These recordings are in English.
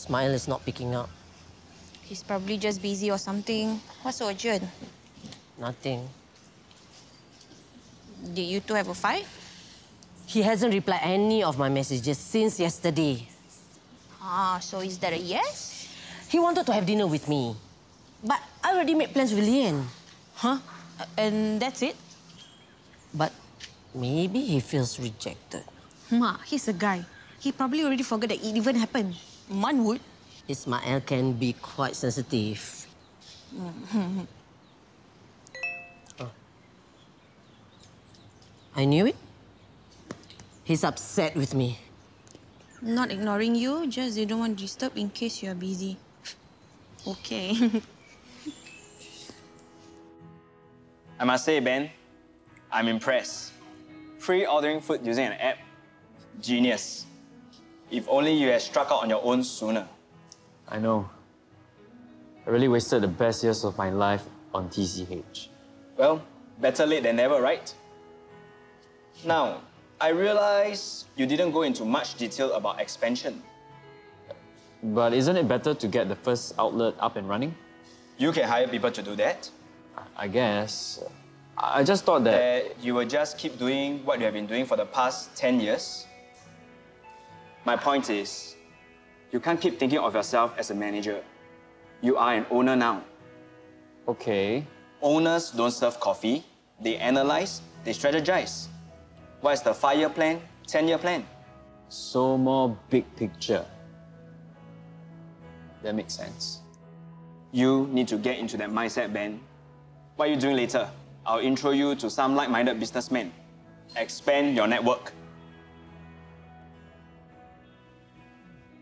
Ismail is not picking up. He's probably just busy or something. What's so urgent? Nothing. Did you two have a fight? He hasn't replied any of my messages since yesterday. Ah, so is that a yes? He wanted to have dinner with me. But I already made plans with Lian. Huh? And that's it? But maybe he feels rejected. Ma, he's a guy. He probably already forgot that it even happened. Man would. Ismail can be quite sensitive. Oh. I knew it. He's upset with me. Not ignoring you, just they don't want to disturb in case you're busy. Okay. I must say, Ben, I'm impressed. Free ordering food using an app. Genius. If only you had struck out on your own sooner. I know. I really wasted the best years of my life on TCH. Well, better late than never, right? Now, I realize you didn't go into much detail about expansion. But isn't it better to get the first outlet up and running? You can hire people to do that. I guess. I just thought that you will just keep doing what you have been doing for the past 10 years. My point is, you can't keep thinking of yourself as a manager. You are an owner now. Okay. Owners don't serve coffee. They analyze, they strategize. What is the 5-year plan, 10-year plan? So more big picture. That makes sense. You need to get into that mindset, Ben. What are you doing later? I'll intro you to some like-minded businessmen. Expand your network.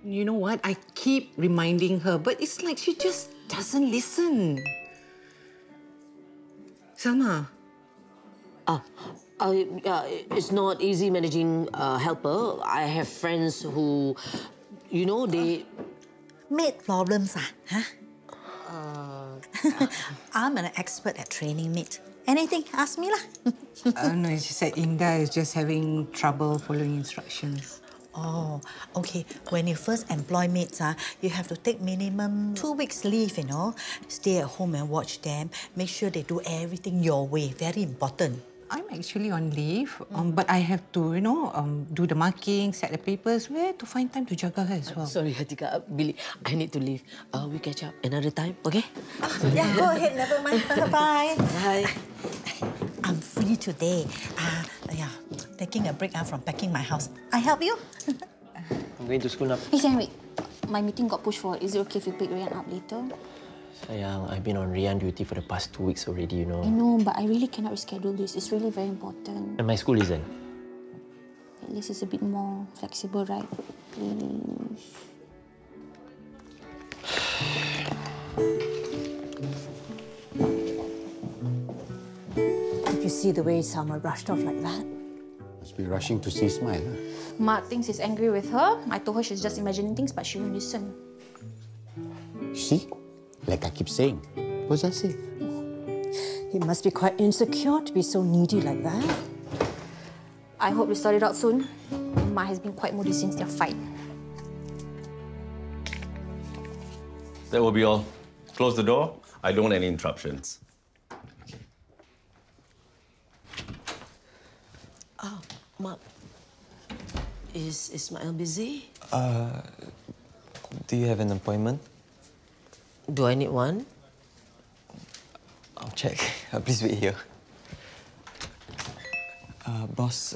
You know what? I keep reminding her, but it's like she just doesn't listen. Salmah. It's not easy managing a helper. I have friends who, you know, they... Maid problems, huh? I'm an expert at training maids. Anything, ask me lah. No, she said Indah is just having trouble following instructions. Oh, okay. When you first employ maids, you have to take minimum 2 weeks leave, you know. Stay at home and watch them. Make sure they do everything your way. Very important. I'm actually on leave, but I have to, you know, do the marking, set the papers. Where to find time to jaga her as well? Sorry, Atiqah. Billy, I need to leave. We catch up another time, okay? Yeah, go ahead. Never mind. Bye-bye. Bye. I'm free today. Taking a break from packing my house. I help you? I'm going to school now. Hey, wait. My meeting got pushed forward. Is it okay if you pick Ryan up later? Sayang, I've been on Rian duty for the past 2 weeks already, you know. I know, but I really cannot reschedule this. It's really very important. And my school isn't. At least it's a bit more flexible, right? Please. Did you see the way Salmah rushed off like that? Must be rushing to see Ismail, huh? Mak thinks he's angry with her. I told her she's just imagining things, but she won't listen. See? Like I keep saying, possessive. He must be quite insecure to be so needy like that. I hope they sort it out soon. Ma has been quite moody since their fight. That will be all. Close the door. I don't want any interruptions. Oh, Mak. Is Ismail busy? Do you have an appointment? Do I need one? I'll check. Please wait here. Boss...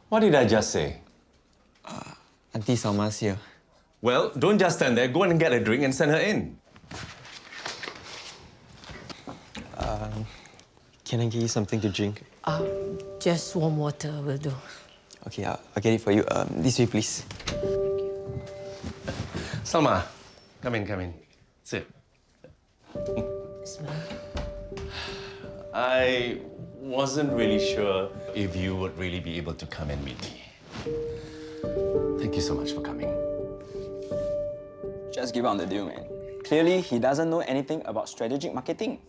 What did I just say? Auntie Salmah's here. Well, don't just stand there. Go and get a drink and send her in. Can I give you something to drink? Just warm water will do. Okay, I'll get it for you. This way, please. Salmah, come in. Sit. Ismail. I wasn't really sure if you would really be able to come and meet me. Thank you so much for coming. Just give up on the deal, man. Clearly, he doesn't know anything about strategic marketing.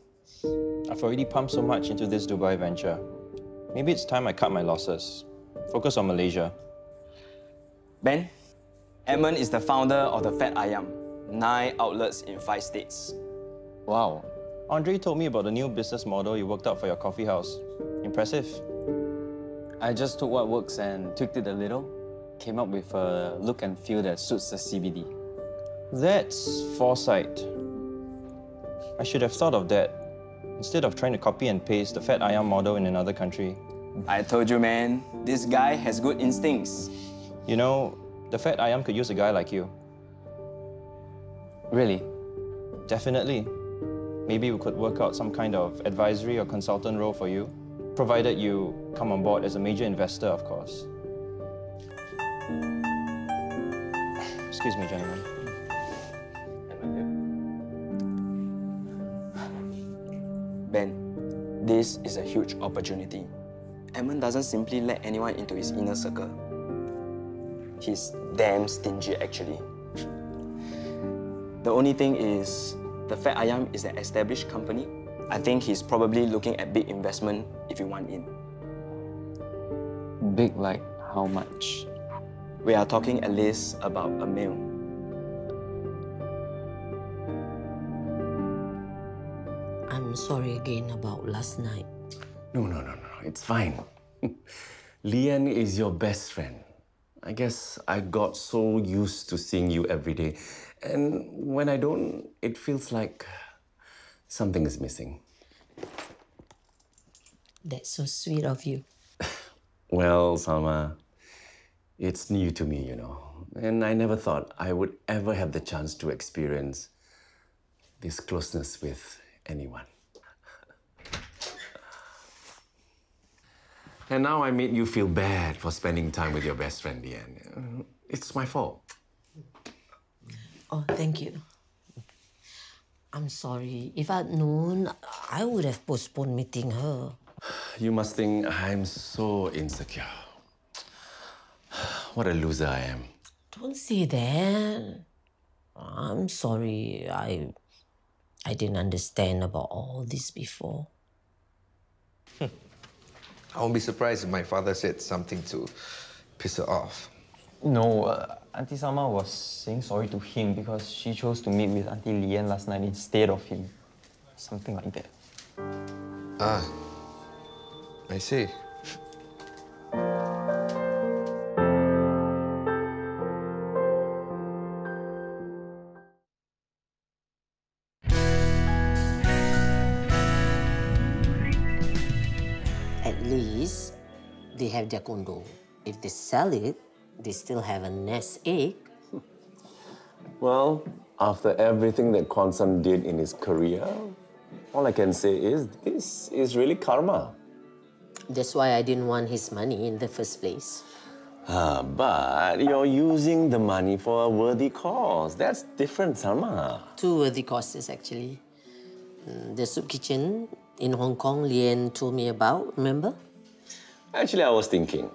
I've already pumped so much into this Dubai venture. Maybe it's time I cut my losses. Focus on Malaysia. Ben, Edmund is the founder of the Fat Ayam, 9 outlets in 5 states. Wow. Andre told me about the new business model you worked out for your coffee house. Impressive. I just took what works and tweaked it a little. Came up with a look and feel that suits the CBD. That's foresight. I should have thought of that instead of trying to copy and paste the Fat Ayam model in another country. I told you, man, this guy has good instincts. You know, the Fat Ayam could use a guy like you. Really? Definitely. Maybe we could work out some kind of advisory or consultant role for you, provided you come on board as a major investor, of course. Excuse me, gentlemen. Ben, this is a huge opportunity. Edmund doesn't simply let anyone into his inner circle. He's damn stingy, actually. The only thing is, the Fat Ayam is an established company. I think he's probably looking at big investment if you want in. Big like how much? We are talking at least about $1 million. I'm sorry again about last night. No. It's fine. Lian is your best friend. I guess I got so used to seeing you every day. And when I don't, it feels like something is missing. That's so sweet of you. Well, Salmah, it's new to me, you know. And I never thought I would ever have the chance to experience this closeness with anyone. And now I made you feel bad for spending time with your best friend, Lian. It's my fault. Oh, thank you. I'm sorry. If I'd known, I would have postponed meeting her. You must think I'm so insecure. What a loser I am. Don't say that. I'm sorry. I didn't understand about all this before. I won't be surprised if my father said something to piss her off. No, Auntie Salmah was saying sorry to him because she chose to meet with Auntie Lian last night instead of him. Something like that. Ah, I see. At least they have their condo. If they sell it, they still have a nest egg. Well, after everything that Kwansan did in his career, all I can say is this is really karma. That's why I didn't want his money in the first place. But you're using the money for a worthy cause. That's different, Salmah. 2 worthy causes, actually. The soup kitchen in Hong Kong, Lian told me about, remember? Actually, I was thinking,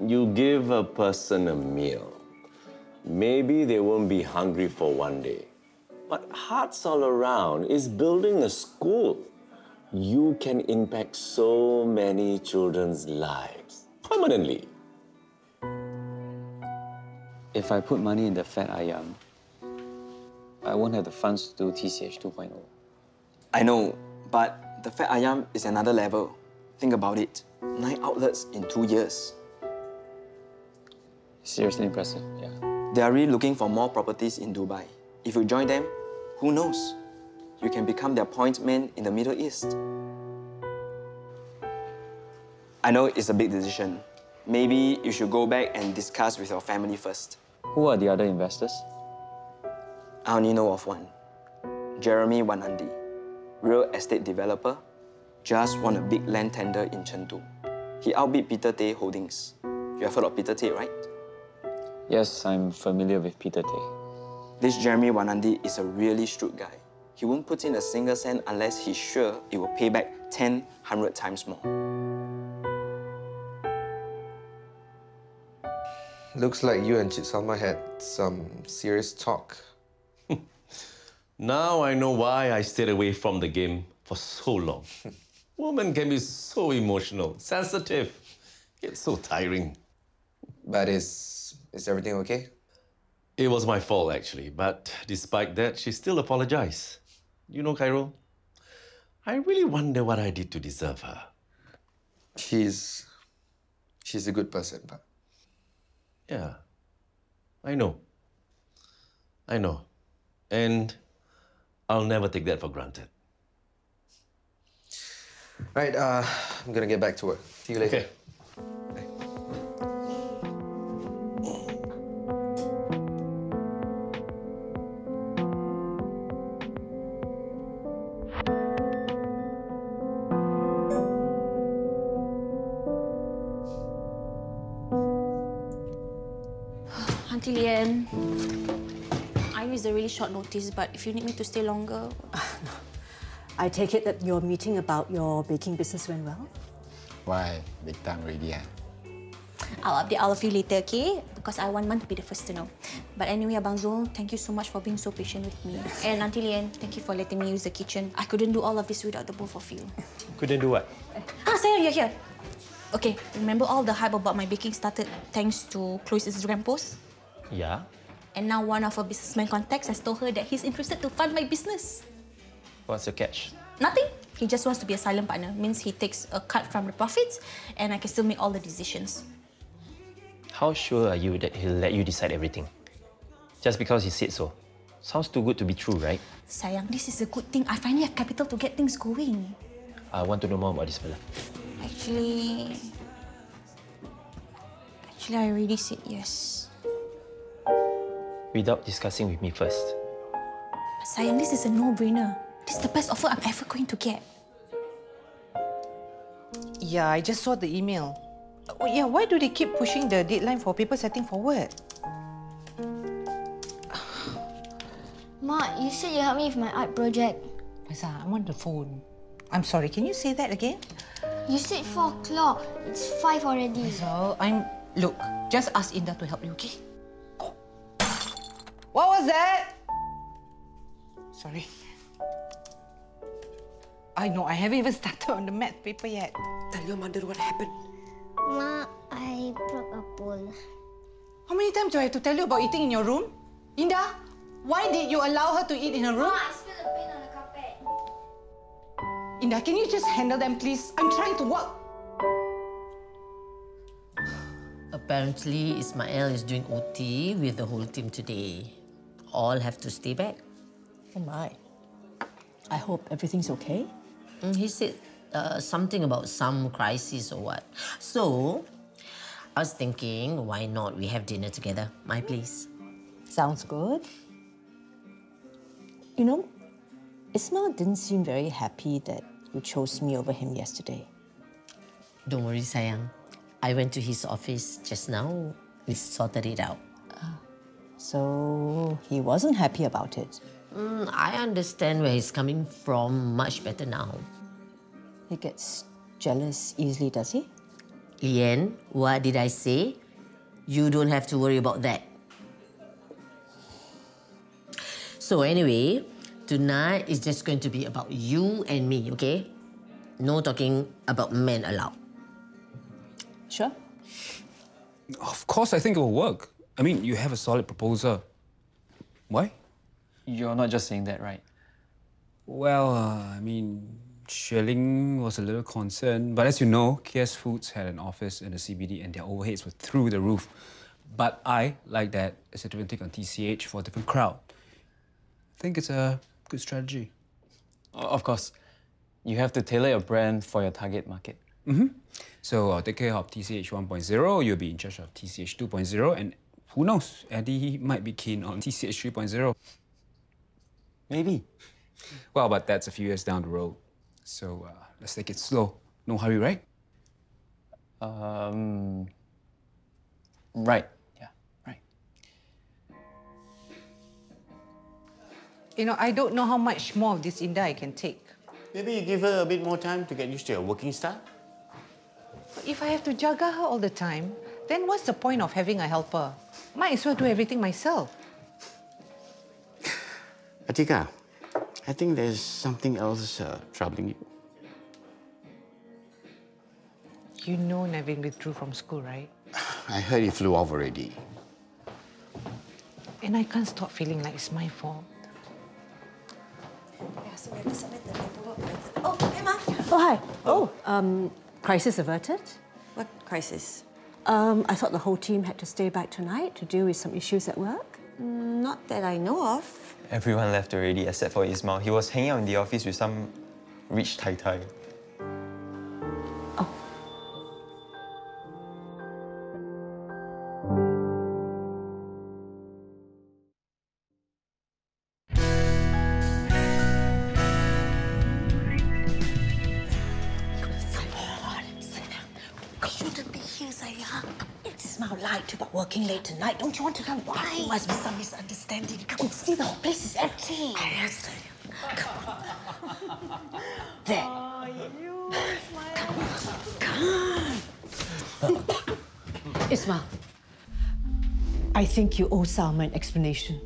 you give a person a meal. Maybe they won't be hungry for one day. But Hearts All Around is building a school. You can impact so many children's lives permanently. If I put money in the Fat Ayam, I won't have the funds to do TCH 2.0. I know, but the Fat Ayam is another level. Think about it. 9 outlets in 2 years. Seriously impressive, yeah. They are really looking for more properties in Dubai. If you join them, who knows? You can become their point man in the Middle East. I know it's a big decision. Maybe you should go back and discuss with your family first. Who are the other investors? I only know of one. Jeremy Wanandi, real estate developer, just won a big land tender in Chengdu. He outbid Peter Tay Holdings. You have heard of Peter Tay, right? Yes, I'm familiar with Peter Tay. This Jeremy Wanandi is a really shrewd guy. He won't put in a single cent unless he's sure it will pay back 10, 100 times more. Looks like you and Cik Salmah had some serious talk. Now I know why I stayed away from the game for so long. Women can be so emotional, sensitive. It's so tiring. But is everything okay? It was my fault, actually. But despite that, she still apologized. You know, Cairo, I really wonder what I did to deserve her. She's a good person, Pa. Yeah, I know. I know. And I'll never take that for granted. Right, I'm gonna get back to work. See you later. Okay. Auntie Lian, I know it's a really short notice, but if you need me to stay longer... I take it that your meeting about your baking business went well? Why? Big time already, eh? I'll update all of you later, okay? Because I want Man to be the first to know. But anyway, Abang Zul, thank you so much for being so patient with me. And Auntie Lian, thank you for letting me use the kitchen. I couldn't do all of this without the both of you. Couldn't do what? Sayang, you're here. Okay, remember all the hype about my baking started thanks to Chloe's Instagram post? Yeah? And now one of her businessman contacts has told her that he's interested to fund my business. What's your catch? Nothing. He just wants to be a silent partner. Means he takes a cut from the profits and I can still make all the decisions. How sure are you that he'll let you decide everything? Just because he said so. Sounds too good to be true, right? Sayang, this is a good thing. I finally have capital to get things going. I want to know more about this fella. Actually, I already said yes. Without discussing with me first. Sayang, this is a no-brainer. This is the best offer I'm ever going to get. Yeah, I just saw the email. Oh, yeah, why do they keep pushing the deadline for paper setting forward? Ma, you said you help me with my art project. Aiza, I'm on the phone. I'm sorry, can you say that again? You said 4 o'clock. It's 5 already. So, Look, just ask Indah to help you, okay? Go. What was that? Sorry. I know, I haven't even started on the math paper yet. Tell your mother what happened. Ma, I broke a bowl. How many times do I have to tell you about eating in your room? Indah, why did you allow her to eat in her room? Ma, I spilled a paint on the carpet. Indah, can you just handle them, please? I'm trying to work. Apparently, Ismail is doing OT with the whole team today. All have to stay back. Oh my. I hope everything's okay. He said something about some crisis or what. So, I was thinking, why not we have dinner together? My place. Sounds good. You know, Ismail didn't seem very happy that you chose me over him yesterday. Don't worry, sayang. I went to his office just now. We sorted it out. So he wasn't happy about it? I understand where he's coming from much better now. He gets jealous easily, does he? Lian, what did I say? You don't have to worry about that. So anyway, tonight is just going to be about you and me, okay? No talking about men allowed. Sure. Of course, I think it will work. I mean, you have a solid proposal. Why? You're not just saying that, right? Well, I mean, Sherling was a little concerned. But as you know, KS Foods had an office in the CBD and their overheads were through the roof. But I, like that, as a different take on TCH for a different crowd. I think it's a good strategy. Of course. You have to tailor your brand for your target market. So I'll take care of TCH 1.0, you'll be in charge of TCH 2.0, and who knows, Eddie might be keen on TCH 3.0. Maybe. Well, but that's a few years down the road. So let's take it slow. No hurry, right? Right. Yeah, right. You know, I don't know how much more of this Indah I can take. Maybe you give her a bit more time to get used to your working style? But if I have to jaga her all the time, then what's the point of having a helper? Might as well do everything myself. Atiqah, I think there's something else troubling you. You know Nevin withdrew from school, right? I heard he flew off already. And I can't stop feeling like it's my fault. Yeah, so we have to submit the paperwork. Oh, Emma. Oh, hi. Crisis averted? What crisis? I thought the whole team had to stay back tonight to deal with some issues at work. Not that I know of. Everyone left already except for Ismail. He was hanging out in the office with some rich Thai. Ismail lied about working late tonight. Don't you want to know why? There must be some misunderstanding. Come on, see the whole place is empty. Yes. Come on. There. Come on. Ismail, I think you owe Salmah an explanation.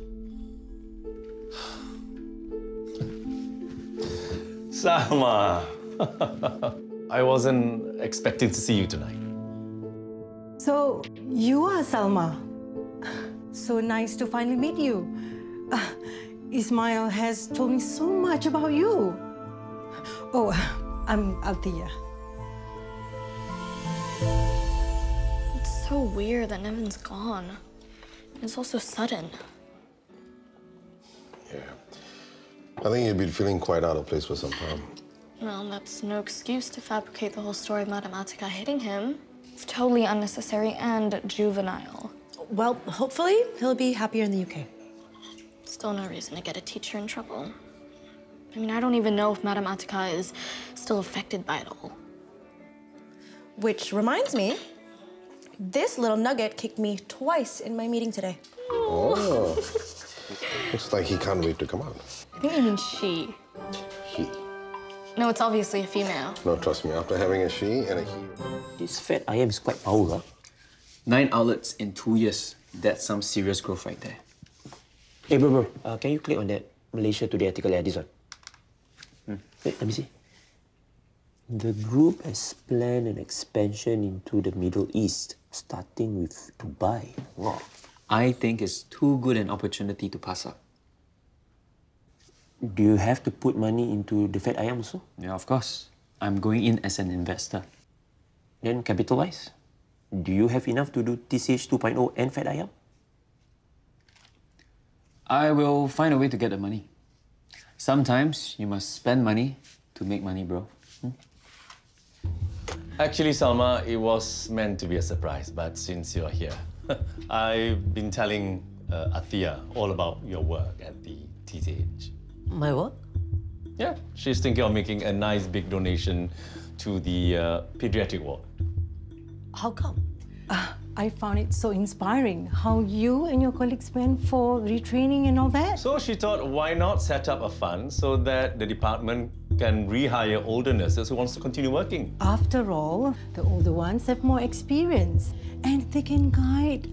Salmah, I wasn't expecting to see you tonight. So, you are Salmah. So nice to finally meet you. Ismail has told me so much about you. Oh, I'm Atiqah. It's so weird that Nevin's gone. It's all so sudden. Yeah. I think you've been feeling quite out of place for some time. Well, that's no excuse to fabricate the whole story of Madam Atiqah hitting him. It's totally unnecessary and juvenile. Well, hopefully he'll be happier in the UK. Still no reason to get a teacher in trouble. I mean, I don't even know if Madam Atiqah is still affected by it all. Which reminds me, this little nugget kicked me twice in my meeting today. Oh. Looks like he can't wait to come out. I think you mean she. He. No, it's obviously a female. No, trust me, after having a she and a he. This fat ayam is quite powerful. 9 outlets in 2 years. That's some serious growth right there. Hey, bro, can you click on that Malaysia Today article? Yeah, this one. Wait, let me see. The group has planned an expansion into the Middle East, starting with Dubai. Wow. I think it's too good an opportunity to pass up. Do you have to put money into the fat ayam also? Yeah, of course. I'm going in as an investor. Then capital-wise, do you have enough to do TCH 2.0 and fat ayam? I will find a way to get the money. Sometimes you must spend money to make money, bro. Actually, Salmah, it was meant to be a surprise, but since you're here, I've been telling Atiqah all about your work at the TCH. My work? Yeah, she's thinking of making a nice big donation to the pediatric ward. How come? I found it so inspiring how you and your colleagues went for retraining and all that. So she thought, why not set up a fund so that the department can rehire older nurses who wants to continue working? After all, the older ones have more experience and they can guide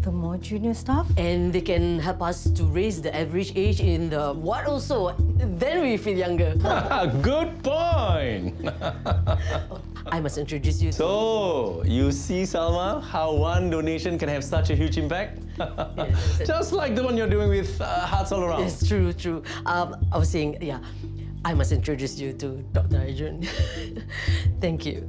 the more junior staff. And they can help us to raise the average age in the ward also. Then we feel younger. Good point! I must introduce you to... So, you see, Salmah, how one donation can have such a huge impact? Yes. Just like the one you're doing with Hearts All Around. Yes, true, true. I was saying, yeah, I must introduce you to Dr. Arjun. Thank you.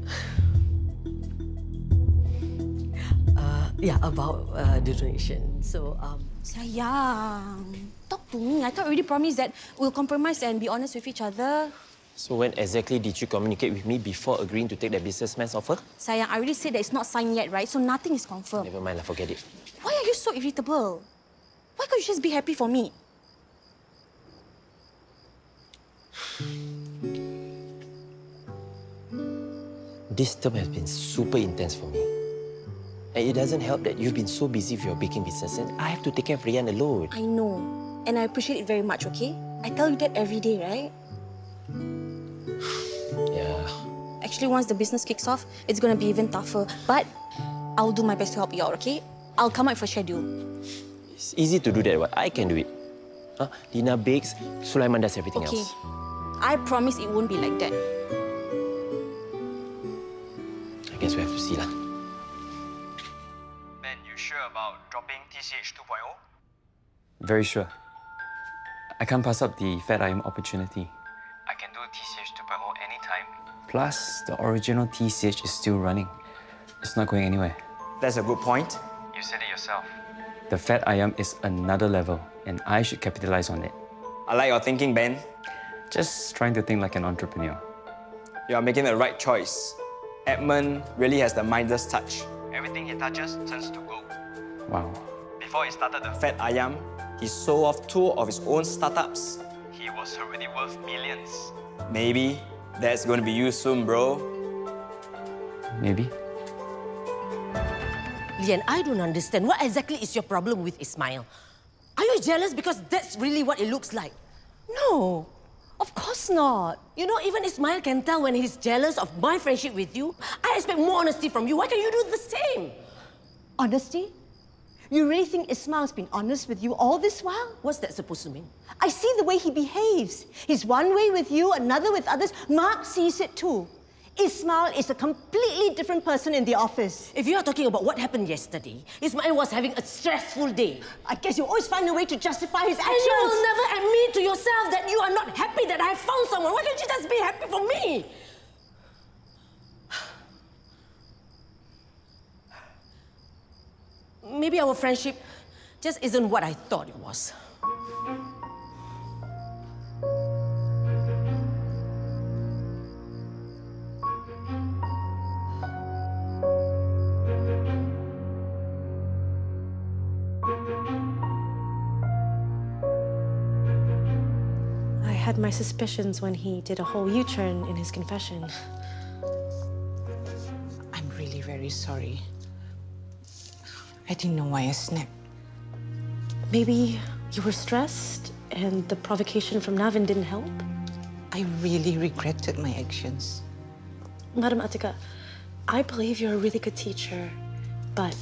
Yeah, about the donation. So, Sayang, talk to me. I thought we already promised that we'll compromise and be honest with each other. So when exactly did you communicate with me before agreeing to take that businessman's offer? Sayang, I already said that it's not signed yet, right? So nothing is confirmed. Never mind, forget it. Why are you so irritable? Why can't you just be happy for me? This term has been super intense for me. And it doesn't help that you've been so busy with your baking business and I have to take care of Rian alone. I know. And I appreciate it very much, okay? I tell you that every day, right? Yeah. Actually, once the business kicks off, it's going to be even tougher. But I'll do my best to help you out, okay? I'll come up with a schedule. It's easy to do that, but I can do it. Huh? Dina bakes, Sulaiman does everything else. I promise it won't be like that. I guess we have to see lah. Ben, you sure about dropping TCH 2.0? Very sure. I can't pass up the fat ayam opportunity. I can do TCH 2.0 anytime. Plus, the original TCH is still running. It's not going anywhere. That's a good point. You said it yourself. The fat ayam is another level, and I should capitalize on it. I like your thinking, Ben. Just trying to think like an entrepreneur. You are making the right choice. Edmund really has the Midas touch. Everything he touches turns to gold. Wow. Before he started the Fat Ayam, he sold off 2 of his own startups. He was already worth millions. Maybe that's going to be you soon, bro. Maybe. Lian, I don't understand. What exactly is your problem with Ismail? Are you jealous because that's really what it looks like? No, of course not. You know, even Ismail can tell when he's jealous of my friendship with you. I expect more honesty from you. Why can't you do the same? Honesty? You really think Ismail's been honest with you all this while? What's that supposed to mean? I see the way he behaves. He's one way with you, another with others. Mark sees it too. Ismail is a completely different person in the office. If you are talking about what happened yesterday, Ismail was having a stressful day. I guess you always find a way to justify his actions. And you will never admit to yourself that you are not happy that I found someone. Why can't you just be happy for me? Maybe our friendship just isn't what I thought it was. I had my suspicions when he did a whole U-turn in his confession. I'm really very sorry. I didn't know why I snapped. Maybe you were stressed and the provocation from Navin didn't help? I really regretted my actions. Madam Atiqah, I believe you're a really good teacher, but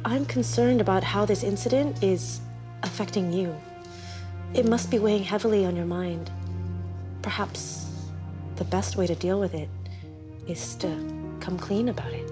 I'm concerned about how this incident is affecting you. It must be weighing heavily on your mind. Perhaps the best way to deal with it is to come clean about it.